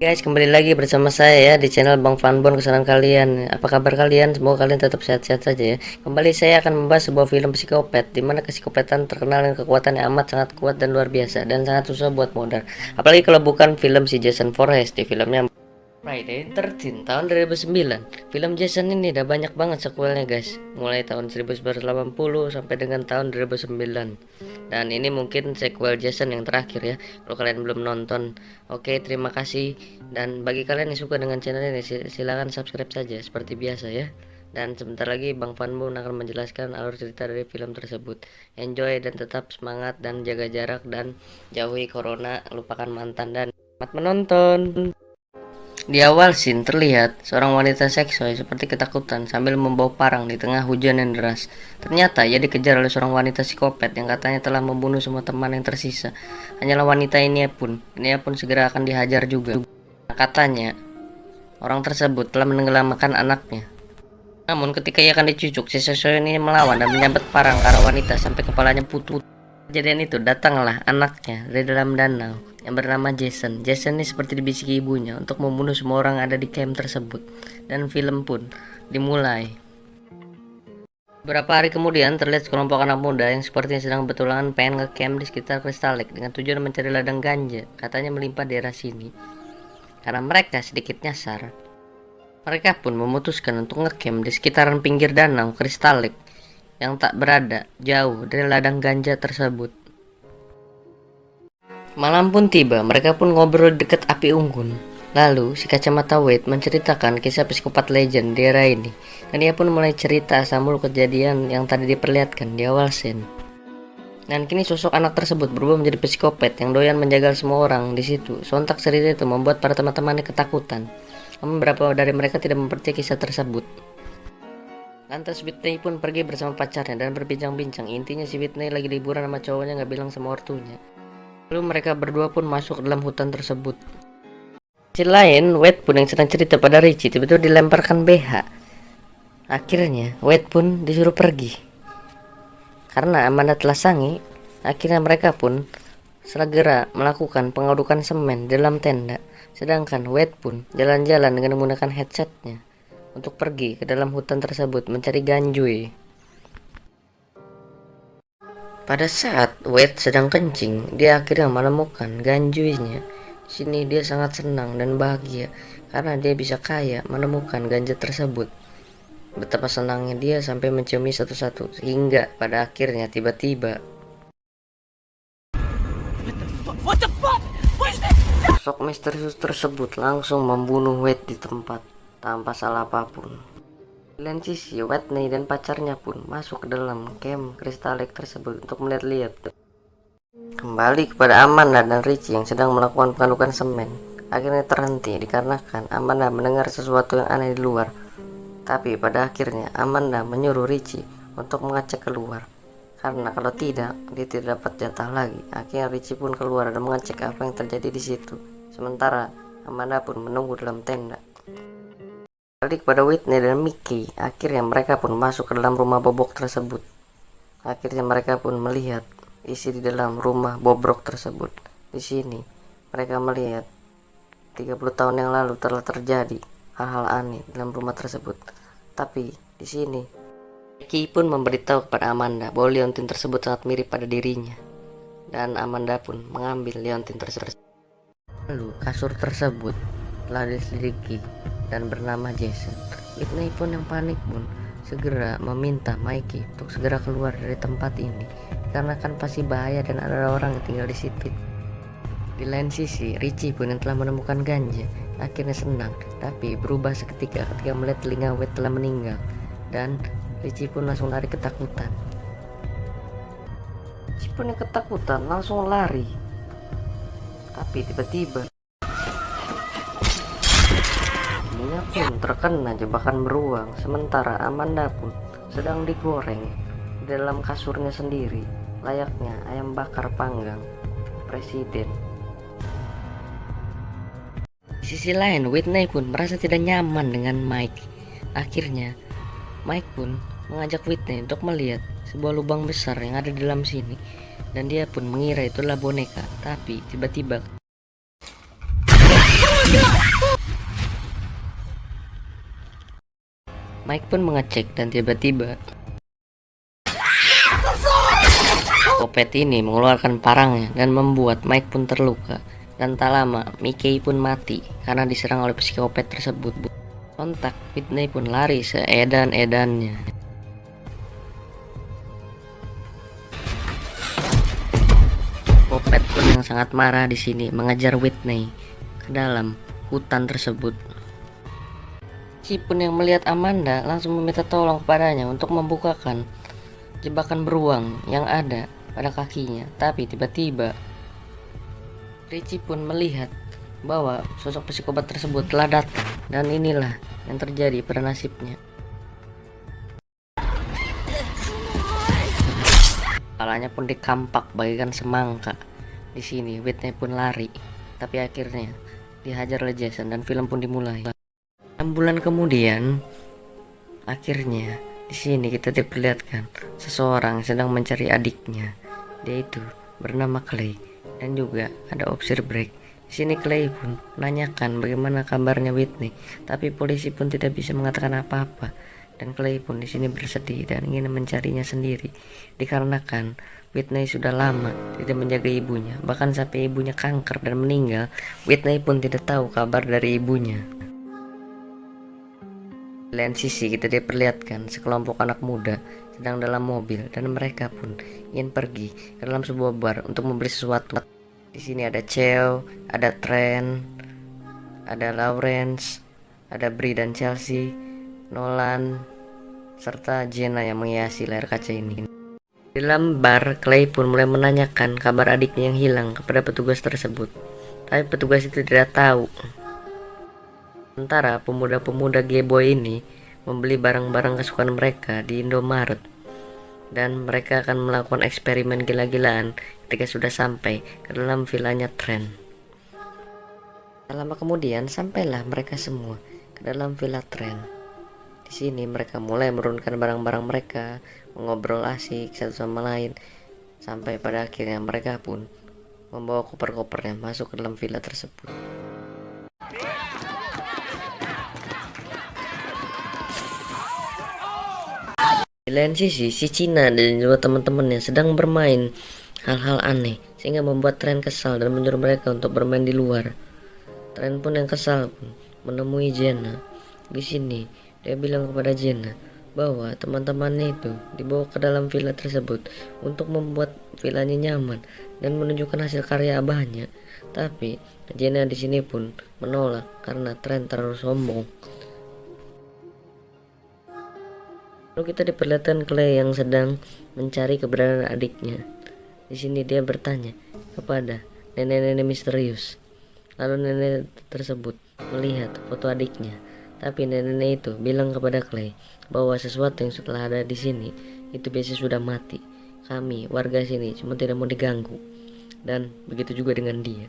Guys, kembali lagi bersama saya ya di channel Bang Fanbon kesanan kalian. Apa kabar kalian? Semoga kalian tetap sehat-sehat saja ya. Kembali saya akan membahas sebuah film psikopat di mana psikopetan terkenal dengan kekuatannya amat sangat kuat dan luar biasa dan sangat susah buat modal. Apalagi kalau bukan film si Jason Voorhees di filmnya Friday 13 tahun 2009. Film Jason ini udah banyak banget sequelnya guys, mulai tahun 1980 sampai dengan tahun 2009. Dan ini mungkin sequel Jason yang terakhir ya, kalau kalian belum nonton. Oke, terima kasih. Dan bagi kalian yang suka dengan channel ini, silahkan subscribe saja seperti biasa ya. Dan sebentar lagi Bang Fanbon akan menjelaskan alur cerita dari film tersebut. Enjoy dan tetap semangat dan jaga jarak dan jauhi corona, lupakan mantan dan selamat menonton. Di awal scene terlihat seorang wanita seksoi seperti ketakutan sambil membawa parang di tengah hujan yang deras. Ternyata ia dikejar oleh seorang wanita psikopat yang katanya telah membunuh semua teman yang tersisa. Hanyalah wanita ini pun segera akan dihajar juga. Katanya, orang tersebut telah menenggelamkan anaknya. Namun ketika ia akan dicucuk, si seksoi ini melawan dan menyabet parang ke arah wanita sampai kepalanya putus. Kejadian itu datanglah anaknya dari dalam danau yang bernama Jason. Jason ini seperti dibisiki ibunya untuk membunuh semua orang ada di camp tersebut. Dan film pun dimulai. Beberapa hari kemudian terlihat sekelompok anak muda yang sepertinya sedang bertualangan pengen nge-camp di sekitar Crystal Lake dengan tujuan mencari ladang ganja. Katanya melimpah daerah sini. Karena mereka sedikit nyasar, mereka pun memutuskan untuk nge-camp di sekitaran pinggir danau Crystal Lake yang tak berada jauh dari ladang ganja tersebut. Malam pun tiba, mereka pun ngobrol dekat api unggun. Lalu si kacamata Wade menceritakan kisah psikopat legend di era ini, dan ia pun mulai cerita asal mulu kejadian yang tadi diperlihatkan di awal scene. Dan kini sosok anak tersebut berubah menjadi psikopat yang doyan menjagal semua orang di situ. Sontak cerita itu membuat para teman-temannya ketakutan. Namun beberapa dari mereka tidak mempercayai kisah tersebut. Lantas Whitney pun pergi bersama pacarnya dan berbincang-bincang. Intinya si Whitney lagi liburan sama cowoknya, gak bilang sama ortunya. Lalu mereka berdua pun masuk dalam hutan tersebut. Di sisi lain, Wade pun yang sedang cerita pada Richie tiba-tiba dilemparkan BH. Akhirnya Wade pun disuruh pergi. Karena Amanda telah sangi, akhirnya mereka pun segera melakukan pengadukan semen di dalam tenda. Sedangkan Wade pun jalan-jalan dengan menggunakan headsetnya untuk pergi ke dalam hutan tersebut mencari ganjui. Pada saat Wade sedang kencing, dia akhirnya menemukan ganjuinya. Di sini dia sangat senang dan bahagia karena dia bisa kaya menemukan ganja tersebut. Betapa senangnya dia sampai menciumi satu-satu hingga pada akhirnya tiba-tiba sosok misterius tersebut langsung membunuh Wade di tempat tanpa salah apapun. Di lain sisi, Whitney dan pacarnya pun masuk ke dalam camp Crystal Lake tersebut untuk melihat-lihat. Kembali kepada Amanda dan Richie yang sedang melakukan pengadukan semen. Akhirnya terhenti dikarenakan Amanda mendengar sesuatu yang aneh di luar. Tapi pada akhirnya Amanda menyuruh Richie untuk mengecek keluar. Karena kalau tidak, dia tidak dapat jatah lagi. Akhirnya Richie pun keluar dan mengecek apa yang terjadi di situ. Sementara Amanda pun menunggu dalam tenda. Balik kepada Whitney dan Mickey, akhirnya mereka pun masuk ke dalam rumah bobok tersebut. Akhirnya mereka pun melihat isi di dalam rumah bobrok tersebut. Di sini mereka melihat 30 tahun yang lalu telah terjadi hal-hal aneh dalam rumah tersebut. Tapi di sini Mickey pun memberitahu kepada Amanda bahwa liontin tersebut sangat mirip pada dirinya. Dan Amanda pun mengambil liontin tersebut. Lalu kasur tersebut telah diselidiki dan bernama Jason. Whitney pun yang panik pun segera meminta Mikey untuk segera keluar dari tempat ini karena kan pasti bahaya dan ada orang yang tinggal di situ. Di lain sisi, Richie pun yang telah menemukan ganja akhirnya senang, tapi berubah seketika ketika melihat telinga Wade telah meninggal dan Richie pun langsung lari ketakutan. Richie pun yang ketakutan langsung lari, tapi tiba-tiba pun terkena jebakan beruang. Sementara Amanda pun sedang digoreng di dalam kasurnya sendiri layaknya ayam bakar panggang presiden. Di sisi lain, Whitney pun merasa tidak nyaman dengan Mike. Akhirnya Mike pun mengajak Whitney untuk melihat sebuah lubang besar yang ada di dalam sini dan dia pun mengira itulah boneka. Tapi tiba-tiba Mike pun mengecek dan tiba-tiba Psikopat ini mengeluarkan parangnya dan membuat Mike pun terluka. Dan tak lama, Mickey pun mati karena diserang oleh psikopat tersebut. Sontak, Whitney pun lari seedan-edannya. Psikopat pun yang sangat marah di sini mengejar Whitney ke dalam hutan tersebut. Si pun yang melihat Amanda langsung meminta tolong kepadanya untuk membukakan jebakan beruang yang ada pada kakinya. Tapi tiba-tiba Richie pun melihat bahwa sosok psikopat tersebut telah datang, dan inilah yang terjadi pada nasibnya. Kepalanya pun dikampak bagaikan semangka. Di sini Whitney pun lari, tapi akhirnya dihajar oleh Jason dan film pun dimulai. 6 bulan kemudian, akhirnya di sini kita diperlihatkan seseorang sedang mencari adiknya. Dia itu bernama Clay dan juga ada opsir break. Di sini Clay pun menanyakan bagaimana kabarnya Whitney, tapi polisi pun tidak bisa mengatakan apa-apa. Dan Clay pun di sini bersedih dan ingin mencarinya sendiri, dikarenakan Whitney sudah lama tidak menjaga ibunya, bahkan sampai ibunya kanker dan meninggal. Whitney pun tidak tahu kabar dari ibunya. Di lain sisi kita diperlihatkan sekelompok anak muda sedang dalam mobil dan mereka pun ingin pergi ke dalam sebuah bar untuk membeli sesuatu. Di sini ada Cheo, ada Trent, ada Lawrence, ada Brie dan Chelsea, Nolan, serta Jenna yang menghiasi layar kaca ini. Di dalam bar, Clay pun mulai menanyakan kabar adiknya yang hilang kepada petugas tersebut, tapi petugas itu tidak tahu. Sementara pemuda-pemuda gayboy ini membeli barang-barang kesukaan mereka di Indomaret, dan mereka akan melakukan eksperimen gila-gilaan ketika sudah sampai ke dalam villanya Trent. Tak lama kemudian sampailah mereka semua ke dalam villa Trent. Di sini mereka mulai menurunkan barang-barang mereka, mengobrol asik satu sama lain, sampai pada akhirnya mereka pun membawa koper-kopernya masuk ke dalam villa tersebut. Di lain sisi, si Cina dan dua teman-temannya sedang bermain hal-hal aneh, sehingga membuat Trent kesal dan menyuruh mereka untuk bermain di luar. Trent pun yang kesal pun menemui Jenna. Di sini, dia bilang kepada Jenna bahwa teman-temannya itu dibawa ke dalam villa tersebut untuk membuat villanya nyaman dan menunjukkan hasil karya abahnya. Tapi Jenna di sini pun menolak karena Trent terlalu sombong. Lalu kita diperlihatkan Clay yang sedang mencari keberadaan adiknya. Di sini dia bertanya kepada nenek-nenek misterius. Lalu nenek tersebut melihat foto adiknya, tapi nenek itu bilang kepada Clay bahwa sesuatu yang setelah ada di sini itu biasanya sudah mati. Kami warga sini cuma tidak mau diganggu. Dan begitu juga dengan dia.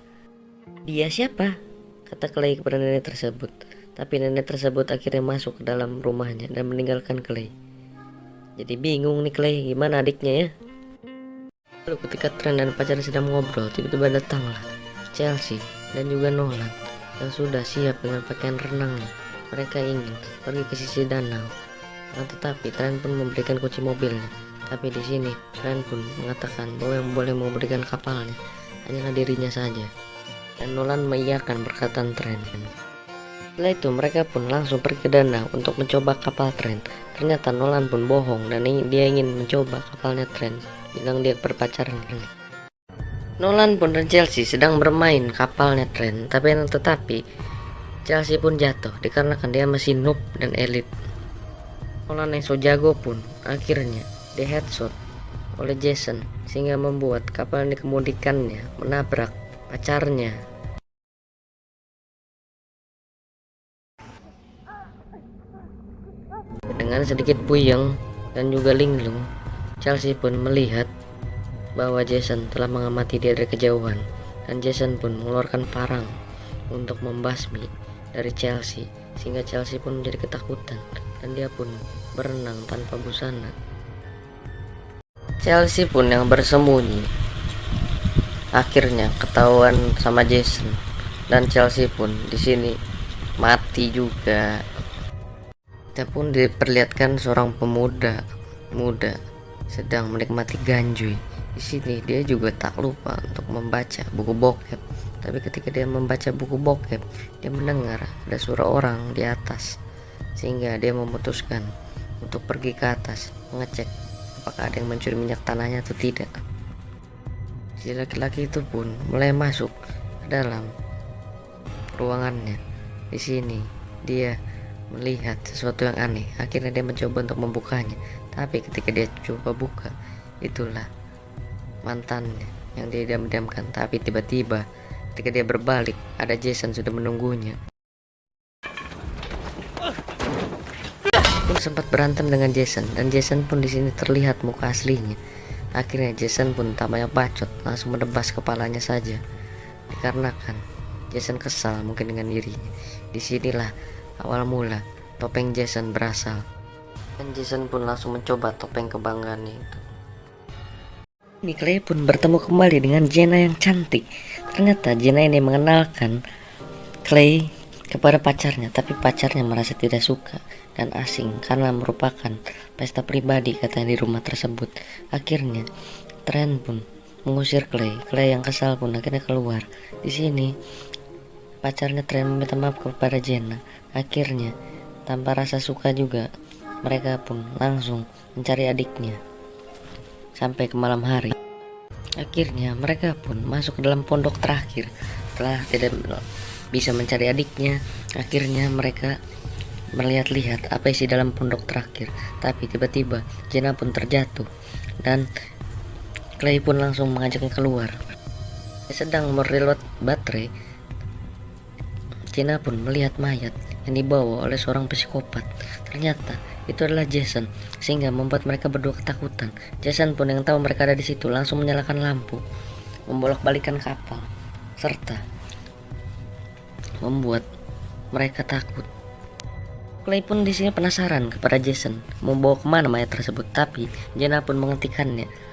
Dia siapa? Kata Clay kepada nenek tersebut. Tapi nenek tersebut akhirnya masuk ke dalam rumahnya dan meninggalkan Clay. Jadi bingung nih Clay, gimana adiknya ya? Lalu ketika Trent dan pacarnya sedang ngobrol, tiba-tiba datanglah Chelsea dan juga Nolan yang sudah siap dengan pakaian renangnya. Mereka ingin pergi ke sisi danau. Tetapi Trent pun memberikan kunci mobilnya. Tapi di sini Trent pun mengatakan bahwa yang boleh memberikan kapalnya hanyalah dirinya saja. Dan Nolan mengiyakan perkataan Trent. Setelah itu mereka pun langsung pergi ke danau untuk mencoba kapal Trent. Ternyata Nolan pun bohong dan dia ingin mencoba kapalnya Trent. Bilang dia berpacaran. Nolan pun dan Chelsea sedang bermain kapalnya Trent. Tetapi Chelsea pun jatuh dikarenakan dia masih noob dan elit. Nolan yang so jago pun akhirnya di headshot oleh Jason, sehingga membuat kapal yang dikemudikannya menabrak pacarnya. Dengan sedikit puyeng dan juga linglung, Chelsea pun melihat bahwa Jason telah mengamati dia dari kejauhan, dan Jason pun mengeluarkan parang untuk membasmi dari Chelsea, sehingga Chelsea pun menjadi ketakutan dan dia pun berenang tanpa busana. Chelsea pun yang bersembunyi akhirnya ketahuan sama Jason, dan Chelsea pun di sini mati juga. Kita pun diperlihatkan seorang pemuda muda sedang menikmati ganjui. Di sini dia juga tak lupa untuk membaca buku bokep. Tapi ketika dia membaca buku bokep, dia mendengar ada suara orang di atas, sehingga dia memutuskan untuk pergi ke atas mengecek apakah ada yang mencuri minyak tanahnya atau tidak. Si laki-laki itu pun mulai masuk ke dalam ruangannya. Di sini dia melihat sesuatu yang aneh. Akhirnya dia mencoba untuk membukanya, tapi ketika dia coba buka, itulah mantannya yang dia diam-diamkan. Tapi tiba-tiba ketika dia berbalik, ada Jason sudah menunggunya. Pun sempat berantem dengan Jason, dan Jason pun di sini terlihat muka aslinya. Akhirnya Jason pun tak banyak bacot, langsung menebas kepalanya saja. Dikarenakan Jason kesal mungkin dengan dirinya. Disinilah awal mula topeng Jason berasal, dan Jason pun langsung mencoba topeng kebanggaannya itu. Clay pun bertemu kembali dengan Jenna yang cantik. Ternyata Jenna ini mengenalkan Clay kepada pacarnya, tapi pacarnya merasa tidak suka dan asing karena merupakan pesta pribadi katanya di rumah tersebut. Akhirnya Trent pun mengusir Clay. Clay yang kesal pun akhirnya keluar. Di sini pacarnya Trent meminta maaf kepada Jenna. Akhirnya tanpa rasa suka juga mereka pun langsung mencari adiknya sampai ke malam hari. Akhirnya mereka pun masuk ke dalam pondok terakhir. Setelah tidak bisa mencari adiknya, akhirnya mereka melihat-lihat apa isi dalam pondok terakhir. Tapi tiba-tiba Jenna pun terjatuh dan Clay pun langsung mengajaknya keluar. Dia sedang mereload baterai. Jenna pun melihat mayat yang dibawa oleh seorang psikopat. Ternyata itu adalah Jason, sehingga membuat mereka berdua ketakutan. Jason pun yang tahu mereka ada di situ langsung menyalakan lampu, membolak-balikan kapal, serta membuat mereka takut. Clay pun di sini penasaran kepada Jason, membawa kemana mayat tersebut, tapi Jenna pun menghentikannya.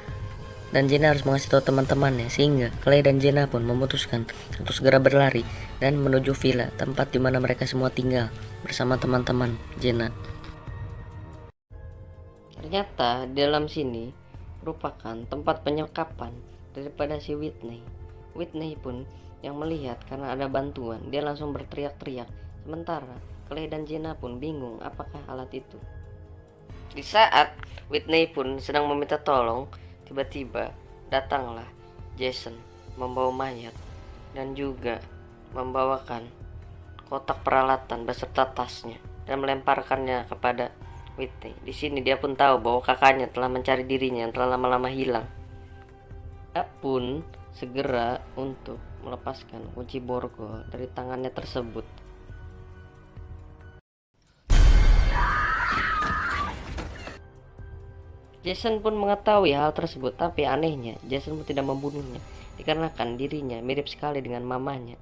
Dan Jenna harus mengasih tahu teman-temannya, sehingga Clay dan Jenna pun memutuskan untuk segera berlari dan menuju villa, tempat di mana mereka semua tinggal bersama teman-teman Jenna. Ternyata di dalam sini merupakan tempat penyekapan daripada si Whitney. Whitney pun yang melihat karena ada bantuan, dia langsung berteriak-teriak. Sementara Clay dan Jenna pun bingung apakah alat itu. Di saat Whitney pun sedang meminta tolong, tiba-tiba datanglah Jason membawa mayat dan juga membawakan kotak peralatan beserta tasnya dan melemparkannya kepada Whitney. Di sini dia pun tahu bahwa kakaknya telah mencari dirinya yang telah lama-lama hilang. Dia pun segera untuk melepaskan kunci borgol dari tangannya tersebut. Jason pun mengetahui hal tersebut, tapi anehnya Jason pun tidak membunuhnya dikarenakan dirinya mirip sekali dengan mamanya.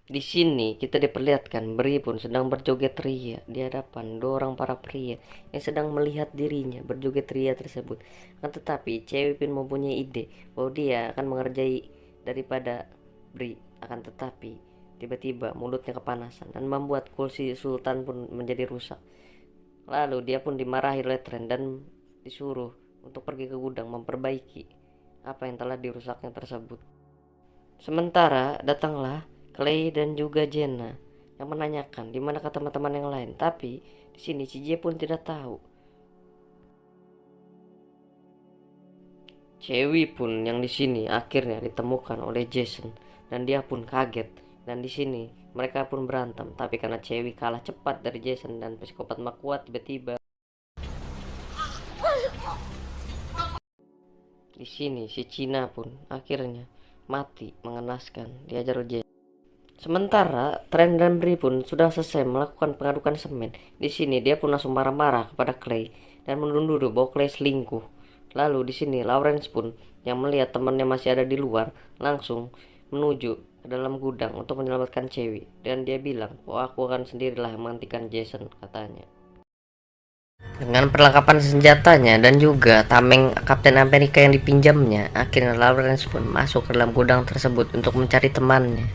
Di sini kita diperlihatkan Bri pun sedang berjoget ria di hadapan dua orang para pria yang sedang melihat dirinya berjoget ria tersebut. Tetapi cewek pun mempunyai ide bahwa dia akan mengerjai daripada Bri. Akan tetapi tiba-tiba mulutnya kepanasan dan membuat kursi sultan pun menjadi rusak. Lalu dia pun dimarahi oleh Trent dan disuruh untuk pergi ke gudang memperbaiki apa yang telah dirusaknya tersebut. Sementara datanglah Clay dan juga Jenna yang menanyakan di mana teman-teman yang lain, tapi di sini CJ pun tidak tahu. Chewie pun yang di sini akhirnya ditemukan oleh Jason dan dia pun kaget, dan di sini mereka pun berantem, tapi karena Chewie kalah cepat dari Jason dan psikopat mak kuat tiba-tiba. Di sini si Cina pun akhirnya mati mengenaskan diajar Jason. Sementara Trent dan Bri pun sudah selesai melakukan pengadukan semen. Di sini dia pun langsung marah-marah kepada Clay dan menuduh bahwa Clay selingkuh. Lalu di sini Lawrence pun yang melihat temannya masih ada di luar langsung menuju ke dalam gudang untuk menyelamatkan Chewie, dan dia bilang bahwa aku akan sendirilah menghentikan Jason, katanya. Dengan perlengkapan senjatanya dan juga tameng Kapten Amerika yang dipinjamnya, akhirnya Lawrence pun masuk ke dalam gudang tersebut untuk mencari temannya.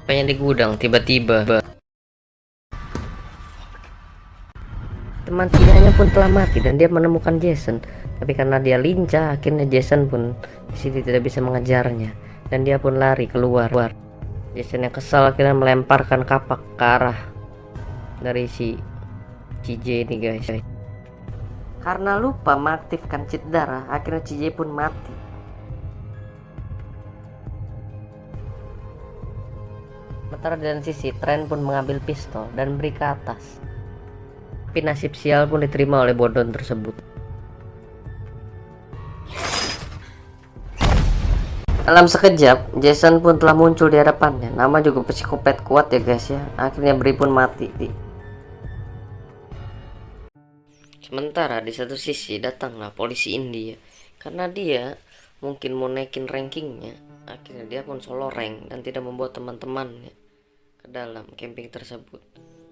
Di gudang tiba-tiba Teman tinanya pun telah mati dan dia menemukan Jason. Tapi karena dia lincah, akhirnya Jason pun di sini tidak bisa mengejarnya dan dia pun lari keluar. Jason yang kesal akhirnya melemparkan kapak ke arah dari si CJ ini guys. Karena lupa mengaktifkan cheat darah, akhirnya CJ pun mati. Sementara di sisi Trent pun mengambil pistol dan beri ke atas. Tapi nasib sial pun diterima oleh bodon tersebut. Dalam sekejap, Jason pun telah muncul di hadapannya. Nama juga psikopat kuat ya guys ya. Akhirnya Bri pun mati. Sementara di satu sisi datanglah polisi India. Karena dia mungkin mau naikin rankingnya. Akhirnya dia pun solo rank dan tidak membawa teman-temannya ke dalam camping tersebut.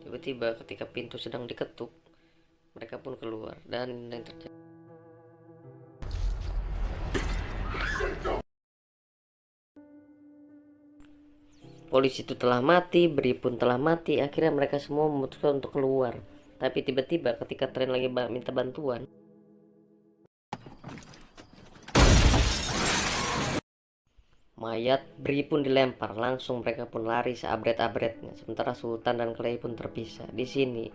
Tiba-tiba ketika pintu sedang diketuk, mereka pun keluar dan yang terjadi. Polisi itu telah mati, Bri pun telah mati. Akhirnya mereka semua memutuskan untuk keluar. Tapi tiba-tiba ketika Trent lagi minta bantuan, mayat Bri pun dilempar. Langsung mereka pun lari seabret-abretnya. Sementara Sultan dan Clay pun terpisah. Di sini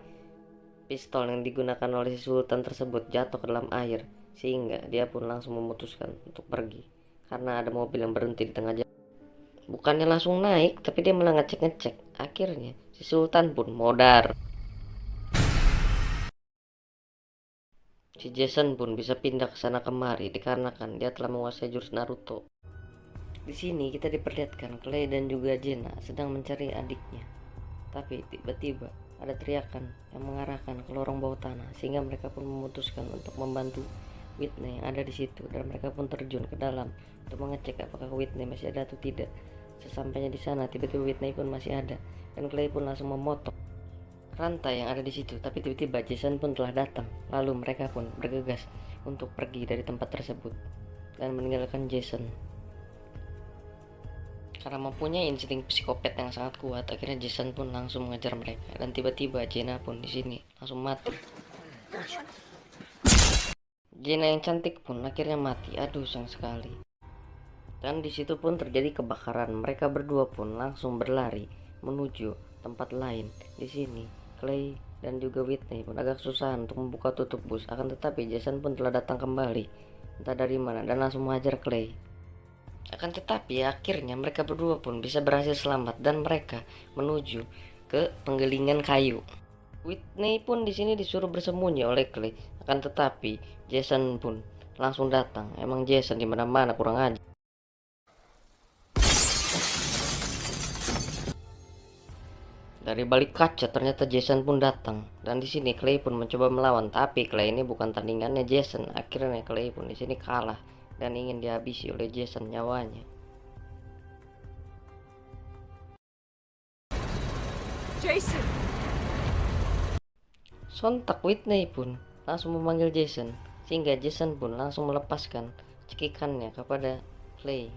pistol yang digunakan oleh si Sultan tersebut jatuh ke dalam air, sehingga dia pun langsung memutuskan untuk pergi karena ada mobil yang berhenti di tengah jalan. Bukannya langsung naik, tapi dia malah ngecek-ngecek. Akhirnya si Sultan pun modar. Si Jason pun bisa pindah ke sana kemari dikarenakan dia telah menguasai jurus Naruto. Di sini kita diperlihatkan Clay dan juga Jenna sedang mencari adiknya. Tapi tiba-tiba ada teriakan yang mengarahkan ke lorong bawah tanah, sehingga mereka pun memutuskan untuk membantu Whitney yang ada di situ, dan mereka pun terjun ke dalam untuk mengecek apakah Whitney masih ada atau tidak. Sesampainya di sana, tiba-tiba Whitney pun masih ada dan Clay pun langsung memotong rantai yang ada di situ. Tapi tiba-tiba Jason pun telah datang. Lalu mereka pun bergegas untuk pergi dari tempat tersebut dan meninggalkan Jason. Karena mempunyai insting psikopat yang sangat kuat, akhirnya Jason pun langsung mengejar mereka dan tiba-tiba Jenna pun di sini langsung mati. Jenna yang cantik pun akhirnya mati. Aduh, sayang sekali. Dan di situ pun terjadi kebakaran. Mereka berdua pun langsung berlari menuju tempat lain. Di sini Clay dan juga Whitney pun agak susah untuk membuka tutup bus. Akan tetapi Jason pun telah datang kembali, entah dari mana, dan langsung menghajar Clay. Akan tetapi akhirnya mereka berdua pun bisa berhasil selamat dan mereka menuju ke penggilingan kayu. Whitney pun di sini disuruh bersembunyi oleh Clay. Akan tetapi Jason pun langsung datang. Emang Jason di mana-mana kurang aja. Dari balik kaca ternyata Jason pun datang, dan di sini Clay pun mencoba melawan, tapi Clay ini bukan tandingannya Jason. Akhirnya Clay pun di sini kalah dan ingin dihabisi oleh Jason nyawanya. Jason. Sontak Whitney pun langsung memanggil Jason, sehingga Jason pun langsung melepaskan cekikannya kepada Clay.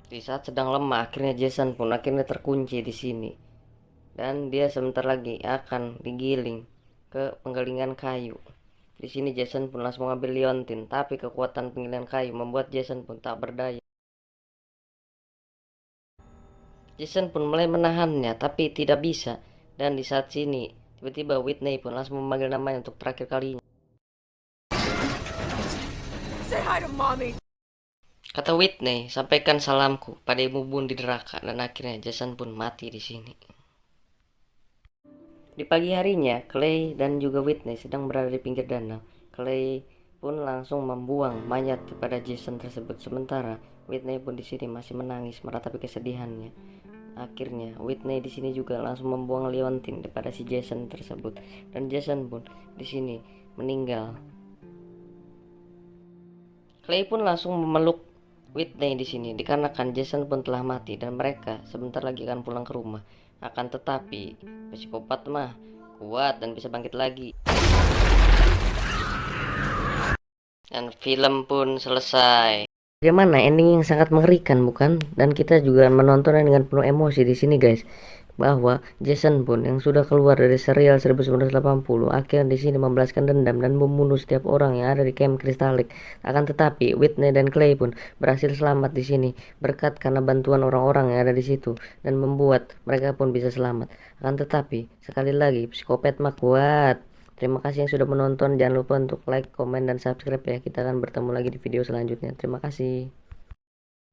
Di saat sedang lemah, akhirnya Jason pun akhirnya terkunci di sini, dan dia sebentar lagi akan digiling ke penggilingan kayu. Di sini Jason pun langsung mengambil liontin, tapi kekuatan penggilingan kayu membuat Jason pun tak berdaya. Jason pun mulai menahannya, tapi tidak bisa. Dan di saat sini, tiba-tiba Whitney pun langsung memanggil namanya untuk terakhir kalinya. Say hi to mommy. Kata Whitney, sampaikan salamku pada ibu bun di neraka, dan akhirnya Jason pun mati di sini. Di pagi harinya, Clay dan juga Whitney sedang berada di pinggir danau. Clay pun langsung membuang mayat kepada Jason tersebut. Sementara Whitney pun di sini masih menangis meratapi kesedihannya. Akhirnya Whitney di sini juga langsung membuang liontin kepada si Jason tersebut, dan Jason pun di sini meninggal. Clay pun langsung memeluk Whitney di sini dikarenakan Jason pun telah mati dan mereka sebentar lagi akan pulang ke rumah. Akan tetapi psikopat mah kuat dan bisa bangkit lagi. Dan film pun selesai. Bagaimana ending yang sangat mengerikan bukan? Dan kita juga menontonnya dengan penuh emosi di sini guys. bahwa Jason pun yang sudah keluar dari serial 1980 akhirnya di sini membalaskan dendam dan membunuh setiap orang yang ada di Camp Crystal Lake. Akan tetapi Whitney dan Clay pun berhasil selamat di sini berkat karena bantuan orang-orang yang ada di situ dan membuat mereka pun bisa selamat. Akan tetapi sekali lagi psikopat mah kuat. Terima kasih yang sudah menonton. Jangan lupa untuk like, komen, dan subscribe ya. Kita akan bertemu lagi di video selanjutnya. Terima kasih.